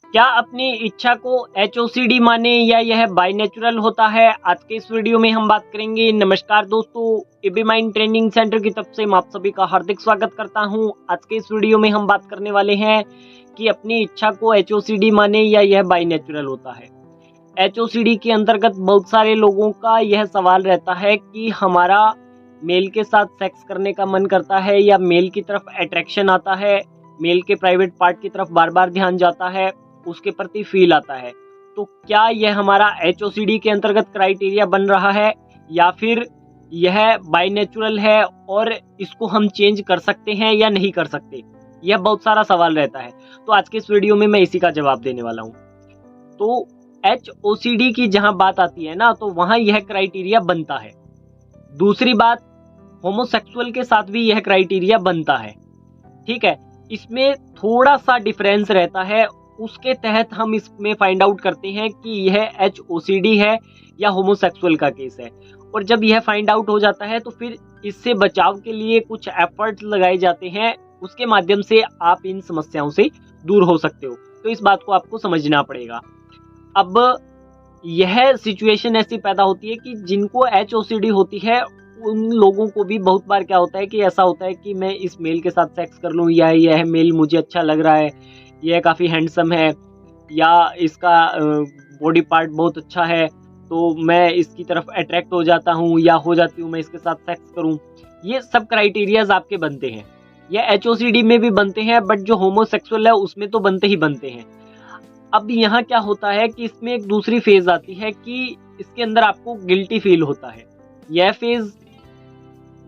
क्या अपनी इच्छा को HOCD माने या यह बाय नेचुरल होता है? आज के इस वीडियो में हम बात करेंगे। नमस्कार दोस्तों, एबी माइंड ट्रेनिंग सेंटर की तरफ से मैं आप सभी का हार्दिक स्वागत करता हूं। आज के इस वीडियो में हम बात करने वाले हैं कि अपनी इच्छा को HOCD माने या यह बाय नेचुरल होता है। HOCD के अंतर्गत बहुत सारे लोगों का यह सवाल रहता है कि हमारा मेल के साथ सेक्स करने का मन करता है या मेल की तरफ अट्रैक्शन आता है, मेल के प्राइवेट पार्ट की तरफ बार बार ध्यान जाता है, उसके प्रति फील आता है। तो क्या यह हमारा HOCD के अंतर्गत क्राइटेरिया बन रहा है या फिर यह बाय नेचुरल है और इसको हम चेंज कर सकते हैं या नहीं कर सकते? यह बहुत सारा सवाल रहता है। तो आज के इस वीडियो में मैं इसी का जवाब देने वाला हूँ। तो HOCD की जहां बात आती है ना, तो वहां यह क्राइटेरिया बनता है। दूसरी बात, होमोसेक्सुअल के साथ भी यह क्राइटेरिया बनता है। ठीक है, इसमें थोड़ा सा डिफरेंस रहता है। उसके तहत हम इसमें फाइंड आउट करते हैं कि यह HOCD है या होमोसेक्सुअल का केस है। और जब यह फाइंड आउट हो जाता है तो फिर इससे बचाव के लिए कुछ एफर्ट्स लगाए जाते हैं। उसके माध्यम से आप इन समस्याओं से दूर हो सकते हो। तो इस बात को आपको समझना पड़ेगा। अब यह सिचुएशन ऐसी पैदा होती है कि जिनको HOCD होती है उन लोगों को भी बहुत बार क्या होता है कि ऐसा होता है कि मैं इस मेल के साथ सेक्स कर लूं या यह मेल मुझे अच्छा लग रहा है, यह काफ़ी हैंडसम है या इसका बॉडी पार्ट बहुत अच्छा है, तो मैं इसकी तरफ अट्रैक्ट हो जाता हूं या हो जाती हूं, मैं इसके साथ सेक्स करूं। ये सब क्राइटेरियाज आपके बनते हैं। यह HOCD में भी बनते हैं, बट जो होमोसेक्सुअल है उसमें तो बनते ही बनते हैं। अब यहाँ क्या होता है कि इसमें एक दूसरी फेज आती है कि इसके अंदर आपको गिल्टी फील होता है। यह फेज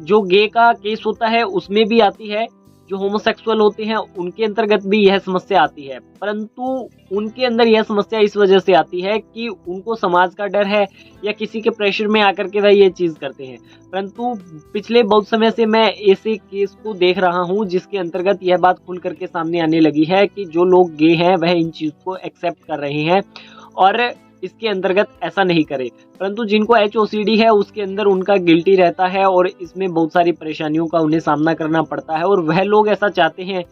जो गे का केस होता है उसमें भी आती है, जो होमोसेक्सुअल होते हैं उनके अंतर्गत भी यह समस्या आती है। परंतु उनके अंदर यह समस्या इस वजह से आती है कि उनको समाज का डर है या किसी के प्रेशर में आकर के वह ये चीज़ करते हैं। परंतु पिछले बहुत समय से मैं ऐसे केस को देख रहा हूँ जिसके अंतर्गत यह बात खुल करके सामने आने लगी है कि जो लोग गे हैं वह इन चीज़ को एक्सेप्ट कर रहे हैं और इसके अंतर्गत ऐसा नहीं करे। परंतु जिनको HOCD है उसके अंदर उनका गिल्टी रहता है और इसमें बहुत सारी परेशानियों का उन्हें सामना करना पड़ता है। और वह लोग ऐसा चाहते हैं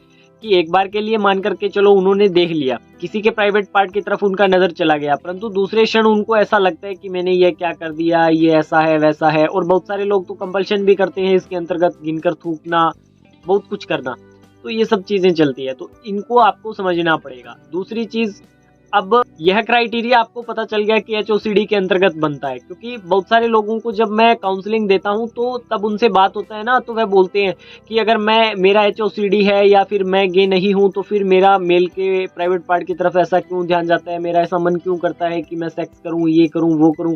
कि एक बार के लिए मान करके चलो उन्होंने देख लिया, किसी के प्राइवेट पार्ट की तरफ उनका नज़र चला गया, परंतु दूसरे क्षण उनको ऐसा लगता है कि मैंने ये क्या कर दिया, ये ऐसा है वैसा है। और बहुत सारे लोग तो कंपल्शन भी करते हैं इसके अंतर्गत, गिनकर थूकना, बहुत कुछ करना। तो ये सब चीज़ें चलती है, तो इनको आपको समझना पड़ेगा। दूसरी चीज़, अब यह क्राइटेरिया आपको पता चल गया कि HOCD के अंतर्गत बनता है, क्योंकि बहुत सारे लोगों को जब मैं काउंसलिंग देता हूं तो तब उनसे बात होता है ना, तो वह बोलते हैं कि अगर मेरा HOCD है या फिर मैं गे नहीं हूं तो फिर मेरा मेल के प्राइवेट पार्ट की तरफ ऐसा क्यों ध्यान जाता है, मेरा ऐसा मन क्यों करता है कि मैं सेक्स करूं, ये करूं वो करूं,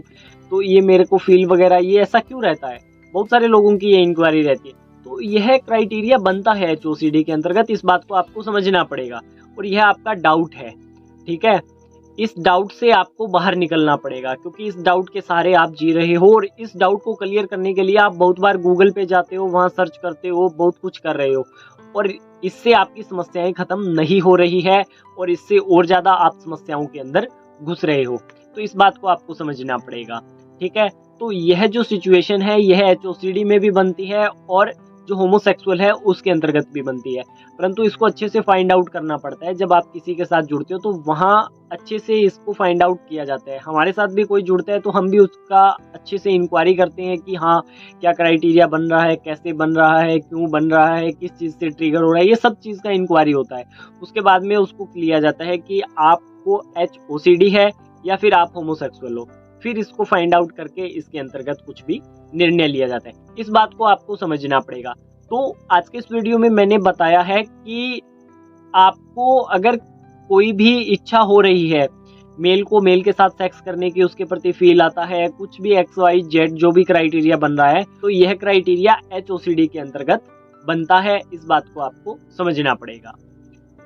तो ये मेरे को फील वगैरह ये ऐसा क्यों रहता है। बहुत सारे लोगों की ये इंक्वायरी रहती है। तो यह क्राइटेरिया बनता है HOCD के अंतर्गत, इस बात को आपको समझना पड़ेगा। और यह आपका डाउट है, ठीक है, इस डाउट से आपको बाहर निकलना पड़ेगा, क्योंकि इस डाउट के सहारे आप जी रहे हो। और इस डाउट को क्लियर करने के लिए आप बहुत बार गूगल पे जाते हो, वहां सर्च करते हो, बहुत कुछ कर रहे हो, और इससे आपकी समस्याएं खत्म नहीं हो रही है और इससे और ज्यादा आप समस्याओं के अंदर घुस रहे हो। तो इस बात को आपको समझना पड़ेगा, ठीक है। तो यह जो सिचुएशन है यह HOCD में भी बनती है और जो होमोसेक्सुअल है उसके अंतर्गत भी बनती है। परंतु इसको अच्छे से फाइंड आउट करना पड़ता है। जब आप किसी के साथ जुड़ते हो तो वहाँ अच्छे से इसको फाइंड आउट किया जाता है। हमारे साथ भी कोई जुड़ता है तो हम भी उसका अच्छे से इंक्वायरी करते हैं कि हाँ, क्या क्राइटेरिया बन रहा है, कैसे बन रहा है, क्यों बन रहा है, किस चीज़ से ट्रिगर हो रहा है, ये सब चीज़ का इंक्वायरी होता है। उसके बाद में उसको लिया जाता है कि आपको HOCD है या फिर आप होमोसेक्सुअल हो। फिर इसको फाइंड आउट करके इसके अंतर्गत कुछ भी निर्णय लिया जाता है। इस बात को आपको समझना पड़ेगा। तो आज के इस वीडियो में मैंने बताया है कि आपको अगर कोई भी इच्छा हो रही है, मेल को मेल के साथ सेक्स करने की, उसके प्रति फील आता है, कुछ भी XYZ जो भी क्राइटेरिया बन रहा है, तो यह क्राइटेरिया HOCD के अंतर्गत बनता है। इस बात को आपको समझना पड़ेगा।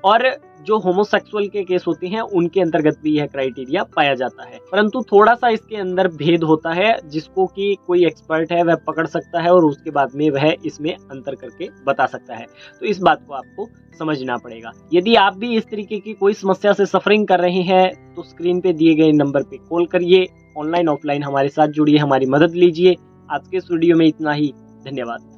और जो होमोसेक्सुअल के केस होते हैं उनके अंतर्गत भी यह क्राइटेरिया पाया जाता है, परंतु थोड़ा सा इसके अंदर भेद होता है जिसको कि कोई एक्सपर्ट है वह पकड़ सकता है और उसके बाद में वह इसमें अंतर करके बता सकता है। तो इस बात को आपको समझना पड़ेगा। यदि आप भी इस तरीके की कोई समस्या से सफरिंग कर रहे हैं तो स्क्रीन पे दिए गए नंबर पे कॉल करिए, ऑनलाइन ऑफलाइन हमारे साथ जुड़िए, हमारी मदद लीजिए। आज के इस वीडियो में इतना ही। धन्यवाद।